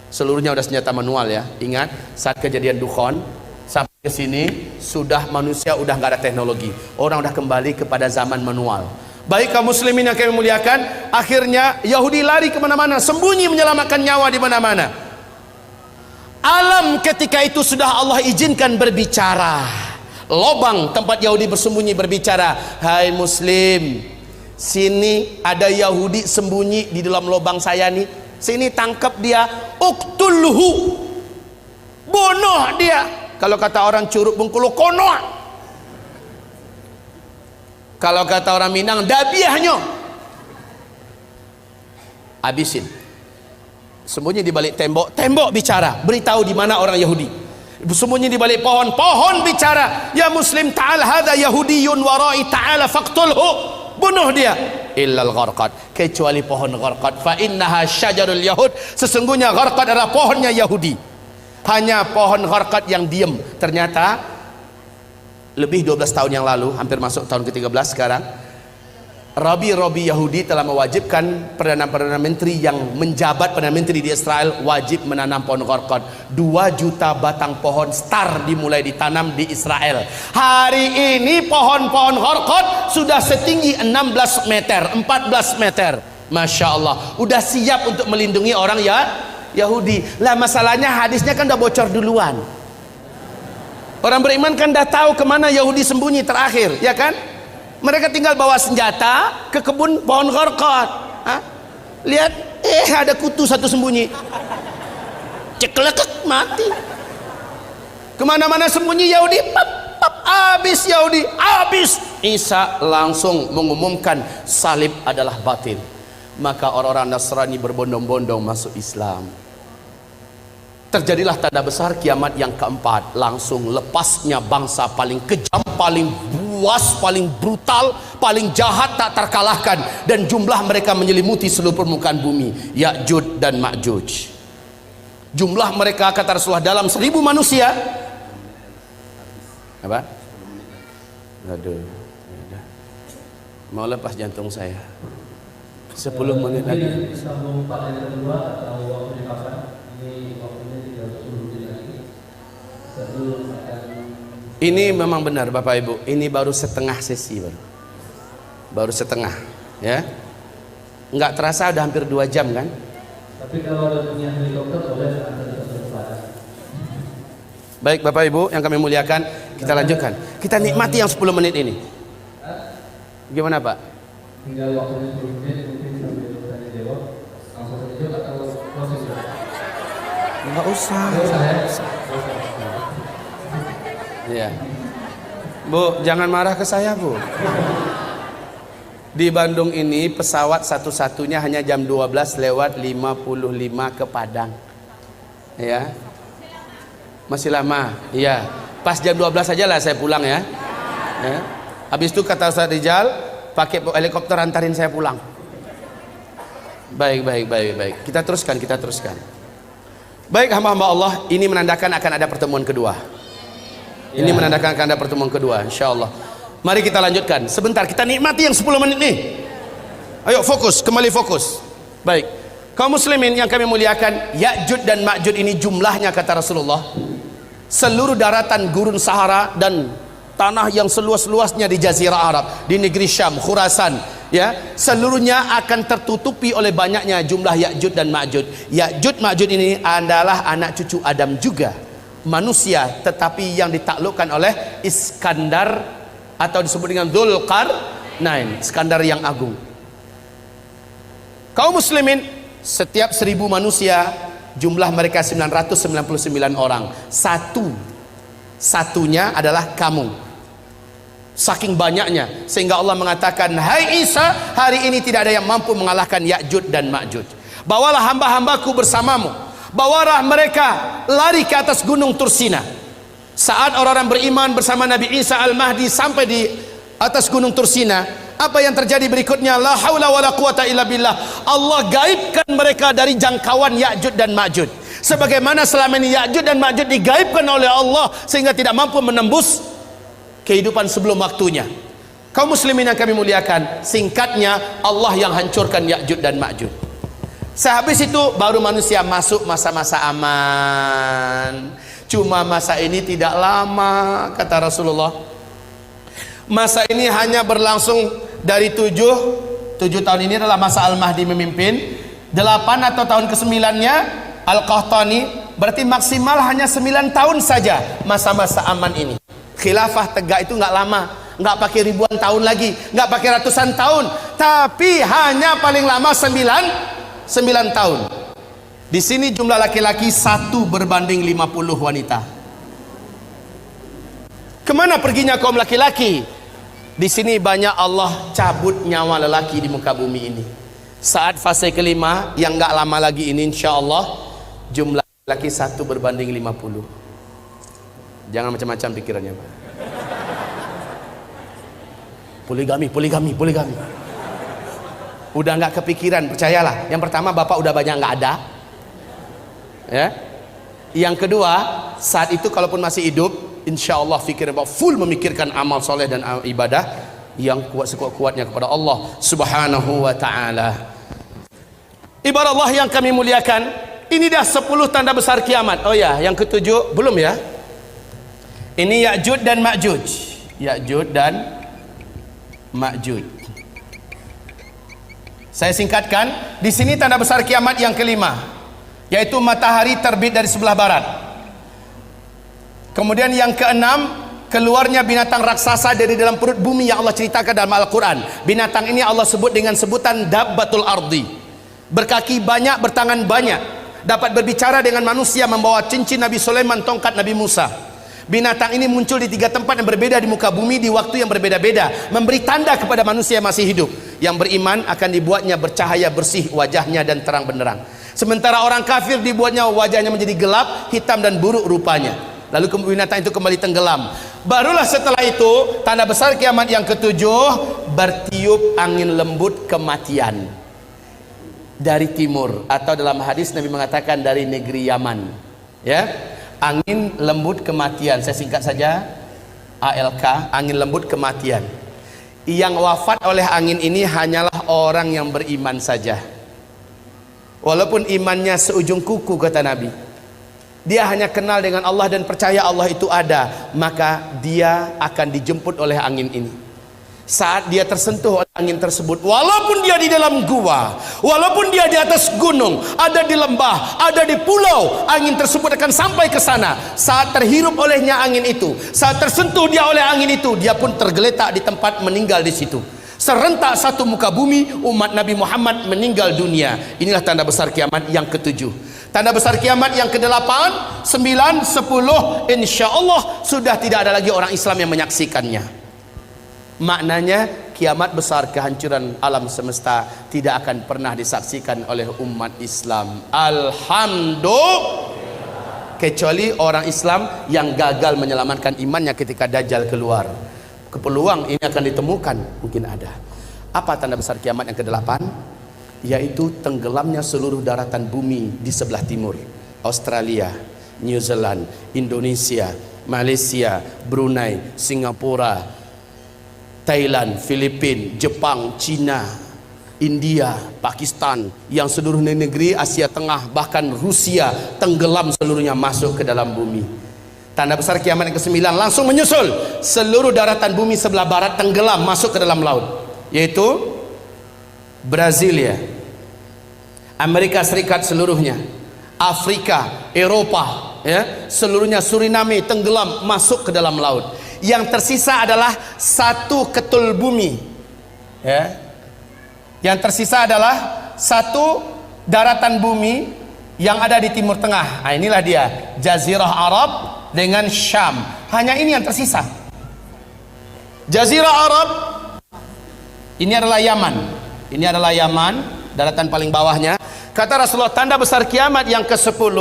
Seluruhnya udah senjata manual ya. Ingat, saat kejadian Dukhon sampai ke sini sudah manusia udah nggak ada teknologi. Orang udah kembali kepada zaman manual. Baik kaum muslimin yang kami muliakan, akhirnya Yahudi lari kemana-mana, sembunyi menyelamatkan nyawa di mana-mana. Alam ketika itu sudah Allah izinkan berbicara. Lobang tempat Yahudi bersembunyi berbicara, hai muslim, sini ada Yahudi sembunyi di dalam lobang saya nih, sini tangkap dia, uktulhu, bunuh dia. Kalau kata orang Curug Bengkulu, konoh. Kalau kata orang Minang, dabiahnya. Habisin. Sembunyi di balik tembok, tembok bicara, beritahu di mana orang Yahudi. Sembunyi di balik pohon, pohon bicara, ya muslim ta'al hadza yahudiyun warai ta'ala faqtulhu, bunuh dia. Illal gharqad, kecuali pohon gharqad, fa innaha syajarul yahud, sesungguhnya gharqad adalah pohonnya Yahudi. Hanya pohon gharqad yang diam. Ternyata lebih 12 tahun yang lalu, hampir masuk tahun ke-13 sekarang, Rabi Yahudi telah mewajibkan Perdana Menteri yang menjabat Perdana Menteri di Israel wajib menanam pohon gharqad. 2 juta batang pohon star dimulai ditanam di Israel. Hari ini pohon-pohon gharqad sudah setinggi 16 meter, 14 meter. Masya Allah, udah siap untuk melindungi orang ya Yahudi. Lah masalahnya hadisnya kan udah bocor duluan. Orang beriman kan dah tahu kemana Yahudi sembunyi terakhir, ya kan? Mereka tinggal bawa senjata ke kebun pohon gharqad. Lihat, ada kutu satu sembunyi. Ceklekek, mati. Kemana-mana sembunyi Yahudi, pap, pap, habis Yahudi, habis. Isa langsung mengumumkan salib adalah batil. Maka orang-orang Nasrani berbondong-bondong masuk Islam. Terjadilah tanda besar kiamat yang keempat. Langsung lepasnya bangsa paling kejam, paling buas, paling brutal, paling jahat tak terkalahkan, dan jumlah mereka menyelimuti seluruh permukaan bumi, Ya'juj dan Ma'juj. Jumlah mereka kata Rasulullah dalam 1000 manusia. Apa? Aduh, mau lepas jantung saya. 10 menit lagi. Disambung part yang kedua atau waktunya kapan? Ini waktunya 30 menit lagi. Ini memang benar Bapak Ibu, ini baru setengah sesi baru setengah, ya. Nggak terasa udah hampir 2 jam kan? Tapi kalau ada punya helikopter boleh antar kita berdebat. Baik Bapak Ibu yang kami muliakan, kita lanjutkan. Kita nikmati yang 10 menit ini. Gimana Pak? Tinggal waktunya 10 menit, mungkin sambil tanya jawab langsung saja atau proses. Nggak usah. Ya. Bu, jangan marah ke saya Bu. Di Bandung ini pesawat satu-satunya hanya jam 12:55 ke Padang. Ya. Masih lama. Iya. Pas jam 12 saja lah saya pulang ya. Ya. Habis itu kata Ustaz Rijal, pakai helikopter antarin saya pulang. Baik. Kita teruskan. Baik hamba-hamba Allah, ini menandakan akan ada pertemuan kedua. Ini menandakan akan ada pertemuan kedua, insyaallah. Mari kita lanjutkan. Sebentar, kita nikmati yang 10 menit nih. Ayo fokus, kembali fokus. Baik, kaum muslimin yang kami muliakan, Ya'juj dan Ma'juj ini jumlahnya kata Rasulullah, seluruh daratan gurun Sahara dan tanah yang seluas-luasnya di Jazirah Arab, di negeri Syam, Khurasan, ya, seluruhnya akan tertutupi oleh banyaknya jumlah Ya'juj dan Ma'juj. Ya'juj Ma'juj ini adalah anak cucu Adam juga, manusia, tetapi yang ditaklukkan oleh Iskandar atau disebut dengan Dzulqarnain, Iskandar yang agung. Kaum muslimin, setiap 1000 manusia jumlah mereka 999 orang. Satunya adalah kamu. Saking banyaknya sehingga Allah mengatakan, hai Isa, hari ini tidak ada yang mampu mengalahkan Ya'juj dan Ma'juj. Bawalah hamba-hambaku bersamamu, bawalah mereka lari ke atas gunung Tursina. Saat orang-orang beriman bersama Nabi Isa Al-Mahdi sampai di atas gunung Tursina, apa yang terjadi berikutnya? La haula wala quwata illa billah. Allah gaibkan mereka dari jangkauan Ya'juj dan Ma'juj, sebagaimana selama ini Ya'juj dan Ma'juj digaibkan oleh Allah sehingga tidak mampu menembus kehidupan sebelum waktunya. Kaum muslimin yang kami muliakan, singkatnya Allah yang hancurkan Ya'juj dan Ma'juj. Sehabis itu baru manusia masuk masa-masa aman. Cuma masa ini tidak lama kata Rasulullah. Masa ini hanya berlangsung dari 7 tahun. Ini adalah masa Al-Mahdi memimpin. 8 atau tahun ke-9-nya Al-Qahtani, berarti maksimal hanya 9 tahun saja masa-masa aman ini. Khilafah tegak itu nggak lama, nggak pakai ribuan tahun lagi, nggak pakai ratusan tahun, tapi hanya paling lama 9 tahun. Di sini jumlah laki-laki 1 berbanding 50 wanita. Kemana perginya kaum laki-laki? Di sini banyak Allah cabut nyawa lelaki di muka bumi ini. Saat fase kelima yang nggak lama lagi ini, insya Allah jumlah laki 1 berbanding 50. Jangan macam-macam pikirannya, Pak. Poligami. Udah nggak kepikiran, percayalah. Yang pertama, bapak udah banyak nggak ada, ya. Yang kedua, saat itu kalaupun masih hidup, insya Allah fikir bapak full memikirkan amal soleh dan ibadah yang kuat sekuat-kuatnya kepada Allah Subhanahu wa Ta'ala. Ibarat Allah yang kami muliakan, ini dah 10 tanda besar kiamat. Oh ya, yang ke-7 belum ya? Ini Ya'juj dan Ma'juj. Ya'juj dan Ma'juj. Saya singkatkan, di sini tanda besar kiamat yang kelima, yaitu matahari terbit dari sebelah barat. Kemudian yang keenam, keluarnya binatang raksasa dari dalam perut bumi yang Allah ceritakan dalam Al-Quran. Binatang ini Allah sebut dengan sebutan Dabbatul Ardi. Berkaki banyak, bertangan banyak, dapat berbicara dengan manusia, membawa cincin Nabi Sulaiman, tongkat Nabi Musa. Binatang ini muncul di 3 tempat yang berbeda di muka bumi di waktu yang berbeda-beda, memberi tanda kepada manusia yang masih hidup. Yang beriman akan dibuatnya bercahaya bersih wajahnya dan terang benderang, sementara orang kafir dibuatnya wajahnya menjadi gelap, hitam dan buruk rupanya. Lalu binatang itu kembali tenggelam. Barulah setelah itu tanda besar kiamat yang ke-7, bertiup angin lembut kematian dari timur, atau dalam hadis Nabi mengatakan dari negeri Yaman, ya. Angin lembut kematian, saya singkat saja, ALK, angin lembut kematian. Yang wafat oleh angin ini hanyalah orang yang beriman saja, walaupun imannya seujung kuku kata Nabi. Dia hanya kenal dengan Allah dan percaya Allah itu ada, maka dia akan dijemput oleh angin ini. Saat dia tersentuh oleh angin tersebut, walaupun dia di dalam gua, walaupun dia di atas gunung, ada di lembah, ada di pulau, angin tersebut akan sampai ke sana. Saat terhirup olehnya angin itu, saat tersentuh dia oleh angin itu, dia pun tergeletak di tempat, meninggal di situ. Serentak satu muka bumi, umat Nabi Muhammad meninggal dunia. Inilah tanda besar kiamat yang ke-7. Tanda besar kiamat yang ke-8, 9, 10, insya Allah sudah tidak ada lagi orang Islam yang menyaksikannya. Maknanya kiamat besar, kehancuran alam semesta tidak akan pernah disaksikan oleh umat Islam, alhamdulillah, kecuali orang Islam yang gagal menyelamatkan imannya ketika Dajjal keluar. Peluang ini akan ditemukan, mungkin ada. Apa tanda besar kiamat yang ke-8? Yaitu tenggelamnya seluruh daratan bumi di sebelah timur, Australia, New Zealand, Indonesia, Malaysia, Brunei, Singapura, Thailand, Filipina, Jepang, Cina, India, Pakistan, yang seluruh negeri Asia Tengah, bahkan Rusia tenggelam seluruhnya masuk ke dalam bumi. Tanda besar kiamat yang ke-9 langsung menyusul. Seluruh daratan bumi sebelah barat tenggelam masuk ke dalam laut, yaitu Brasilia, Amerika Serikat seluruhnya, Afrika, Eropa, ya, seluruhnya, Suriname tenggelam masuk ke dalam laut. Yang tersisa adalah satu ketul bumi, ya. Yang tersisa adalah satu daratan bumi yang ada di Timur Tengah. Nah, inilah dia, Jazirah Arab dengan Syam. Hanya ini yang tersisa. Jazirah Arab ini adalah Yaman. Ini adalah Yaman, daratan paling bawahnya. Kata Rasulullah, tanda besar kiamat yang ke-10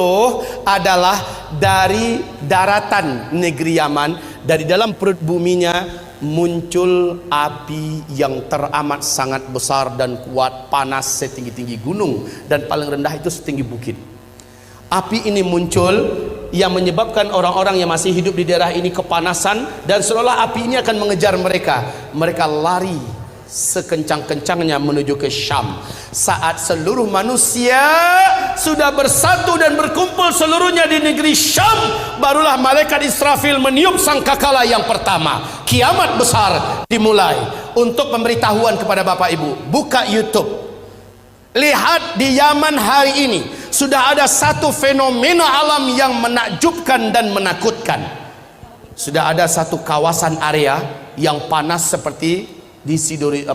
adalah dari daratan negeri Yaman, dari dalam perut buminya muncul api yang teramat sangat besar dan kuat, panas setinggi-tinggi gunung, dan paling rendah itu setinggi bukit. Api ini muncul yang menyebabkan orang-orang yang masih hidup di daerah ini kepanasan, dan seolah api ini akan mengejar mereka. Mereka lari sekencang-kencangnya menuju ke Syam. Saat seluruh manusia sudah bersatu dan berkumpul seluruhnya di negeri Syam, barulah malaikat Israfil meniup sangkakala yang pertama. Kiamat besar dimulai. Untuk pemberitahuan kepada Bapak Ibu, buka YouTube, lihat di Yaman hari ini sudah ada satu fenomena alam yang menakjubkan dan menakutkan. Sudah ada satu kawasan area yang panas seperti di Sidori,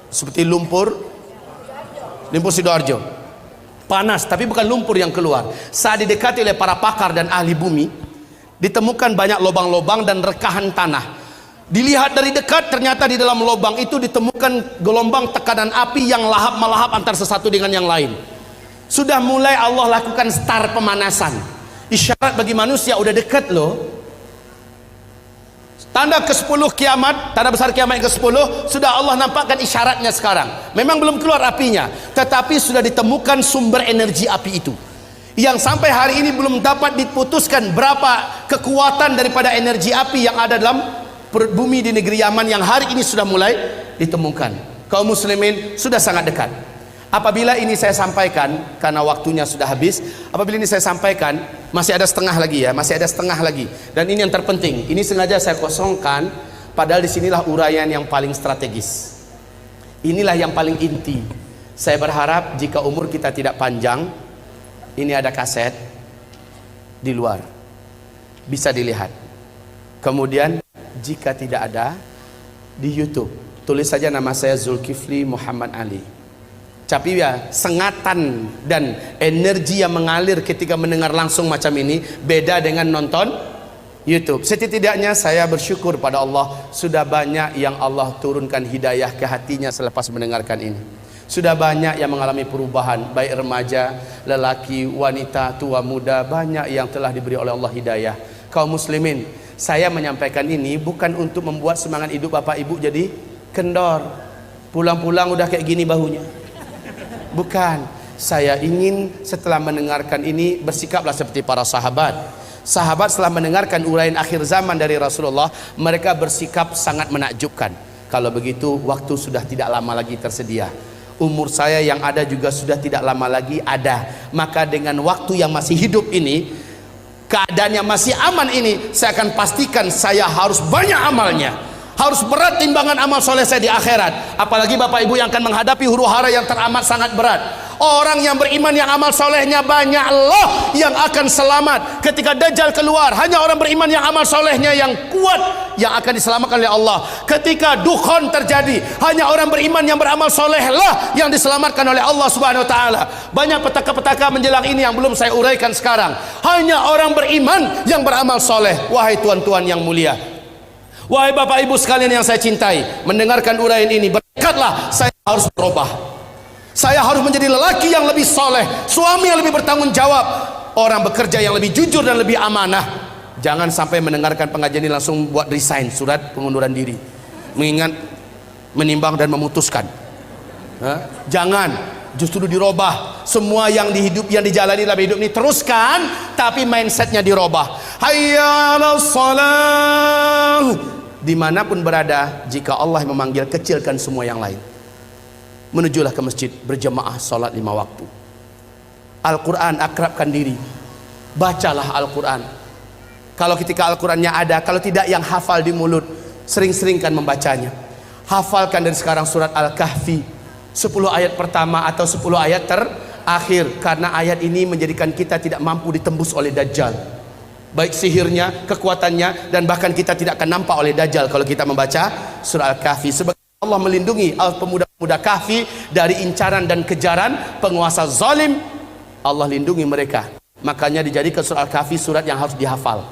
seperti lumpur Sidoarjo. Panas, tapi bukan lumpur yang keluar. Saat didekati oleh para pakar dan ahli bumi, ditemukan banyak lubang-lubang dan rekahan tanah. Dilihat dari dekat, ternyata di dalam lubang itu ditemukan gelombang tekanan api yang lahap-melahap antar sesuatu dengan yang lain. Sudah mulai Allah lakukan start pemanasan. Isyarat bagi manusia udah dekat loh. Tanda ke-10 kiamat, tanda besar kiamat yang ke-10, sudah Allah nampakkan isyaratnya sekarang. Memang belum keluar apinya, tetapi sudah ditemukan sumber energi api itu, yang sampai hari ini belum dapat diputuskan berapa kekuatan daripada energi api yang ada dalam perut bumi di negeri Yaman, yang hari ini sudah mulai ditemukan. Kaum muslimin, sudah sangat dekat. Apabila ini saya sampaikan, karena waktunya sudah habis, apabila ini saya sampaikan, masih ada setengah lagi ya, masih ada setengah lagi. Dan ini yang terpenting, ini sengaja saya kosongkan, padahal disinilah uraian yang paling strategis. Inilah yang paling inti. Saya berharap jika umur kita tidak panjang, ini ada kaset di luar, bisa dilihat. Kemudian jika tidak ada, di YouTube, tulis saja nama saya Zulkifli Muhammad Ali. Tapi ya, sengatan dan energi yang mengalir ketika mendengar langsung macam ini beda dengan nonton YouTube. Setidaknya saya bersyukur pada Allah, sudah banyak yang Allah turunkan hidayah ke hatinya selepas mendengarkan ini. Sudah banyak yang mengalami perubahan, baik remaja, lelaki, wanita, tua, muda, banyak yang telah diberi oleh Allah hidayah. Kaum muslimin, saya menyampaikan ini bukan untuk membuat semangat hidup Bapak Ibu jadi kendor, pulang-pulang udah kayak gini bahunya. Bukan, saya ingin setelah mendengarkan ini bersikaplah seperti para sahabat. Sahabat setelah mendengarkan uraian akhir zaman dari Rasulullah, mereka bersikap sangat menakjubkan. Kalau begitu, waktu sudah tidak lama lagi tersedia. Umur saya yang ada juga sudah tidak lama lagi ada. Maka dengan waktu yang masih hidup ini, keadaan yang masih aman ini, saya akan pastikan saya harus banyak amalnya. Harus berat timbangan amal soleh saya di akhirat. Apalagi Bapak Ibu yang akan menghadapi huru hara yang teramat sangat berat. Orang yang beriman yang amal solehnya banyak loh yang akan selamat ketika Dajjal keluar. Hanya orang beriman yang amal solehnya yang kuat yang akan diselamatkan oleh Allah. Ketika dukhon terjadi, hanya orang beriman yang beramal soleh lah yang diselamatkan oleh Allah Subhanahu Wa Taala. Banyak petaka-petaka menjelang ini yang belum saya uraikan sekarang. Hanya orang beriman yang beramal soleh. Wahai tuan-tuan yang mulia, wahai Bapak Ibu sekalian yang saya cintai, mendengarkan uraian ini bertekadlah saya harus berubah. Saya harus menjadi lelaki yang lebih soleh, suami yang lebih bertanggung jawab, orang bekerja yang lebih jujur dan lebih amanah. Jangan sampai mendengarkan pengajian ini langsung buat resign, surat pengunduran diri, mengingat, menimbang dan memutuskan. Jangan, justru dirubah. Semua yang di hidup, yang dijalani dalam hidup ini teruskan, tapi mindsetnya dirubah. Hayya 'alas shalah. Dimanapun berada, jika Allah memanggil, kecilkan semua yang lain. menujulah ke masjid berjamaah salat 5 waktu. Al-Quran, akrabkan diri, bacalah Al-Quran. Kalau ketika Al-Qurannya ada, kalau tidak yang hafal di mulut, sering-seringkan membacanya. Hafalkan dari sekarang surat Al-Kahfi 10 ayat pertama atau 10 ayat terakhir, karena ayat ini menjadikan kita tidak mampu ditembus oleh Dajjal, baik sihirnya, kekuatannya, dan bahkan kita tidak akan nampak oleh Dajjal kalau kita membaca surah Al-Kahfi. Sebab Allah melindungi pemuda-pemuda Kahfi dari incaran dan kejaran penguasa zalim. Allah lindungi mereka, makanya dijadikan surah Al-Kahfi surat yang harus dihafal.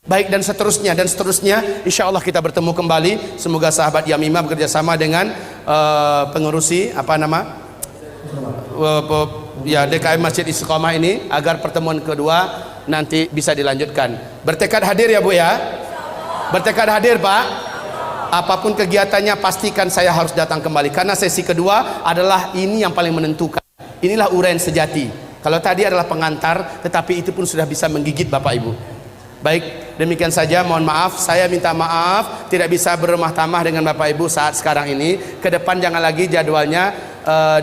Baik, dan seterusnya dan seterusnya. Insya Allah kita bertemu kembali. Semoga sahabat Yamimah bekerjasama dengan pengurusi DKM Masjid Istiqomah ini agar pertemuan kedua nanti bisa dilanjutkan. Bertekad hadir ya Bu ya. Bertekad hadir Pak. Apapun kegiatannya pastikan saya harus datang kembali, karena sesi kedua adalah ini yang paling menentukan. Inilah uraian sejati. Kalau tadi adalah pengantar, tetapi itu pun sudah bisa menggigit Bapak Ibu. Baik, demikian saja. Mohon maaf, saya minta maaf tidak bisa berumah tamah dengan Bapak Ibu saat sekarang ini. Ke depan jangan lagi jadwalnya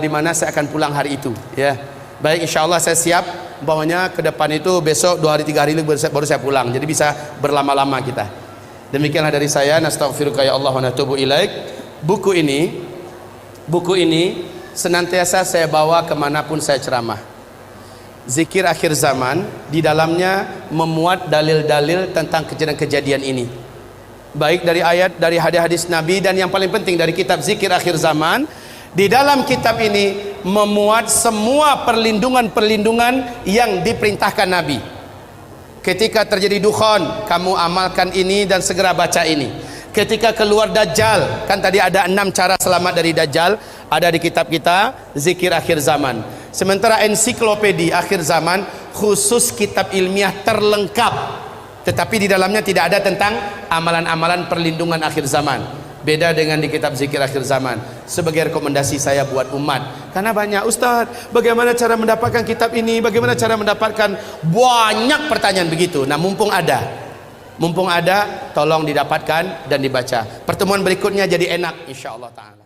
di mana saya akan pulang hari itu ya. Baik, insya Allah saya siap. Umpamanya ke depan itu besok 2 hari 3 hari baru saya pulang, jadi bisa berlama-lama kita. Demikianlah dari saya. Nastaghfiruka ya Allah wa natubu ilaik. Buku ini senantiasa saya bawa kemanapun saya ceramah. Zikir akhir zaman, di dalamnya memuat dalil-dalil tentang kejadian-kejadian ini, baik dari ayat, dari hadis-hadis Nabi, dan yang paling penting dari kitab Zikir Akhir Zaman. Di dalam kitab ini memuat semua perlindungan-perlindungan yang diperintahkan Nabi. Ketika terjadi dukhon, kamu amalkan ini dan segera baca ini. Ketika keluar Dajjal, kan tadi ada 6 cara selamat dari Dajjal, ada di kitab kita Zikir Akhir Zaman. Sementara ensiklopedi akhir zaman khusus kitab ilmiah terlengkap, tetapi di dalamnya tidak ada tentang amalan-amalan perlindungan akhir zaman. Beda dengan di kitab Zikir Akhir Zaman. Sebagai rekomendasi saya buat umat, karena banyak Ustadz, bagaimana cara mendapatkan kitab ini, bagaimana cara mendapatkan, banyak pertanyaan begitu. Nah, mumpung ada, tolong didapatkan dan dibaca. Pertemuan berikutnya jadi enak insyaallah ta'ala.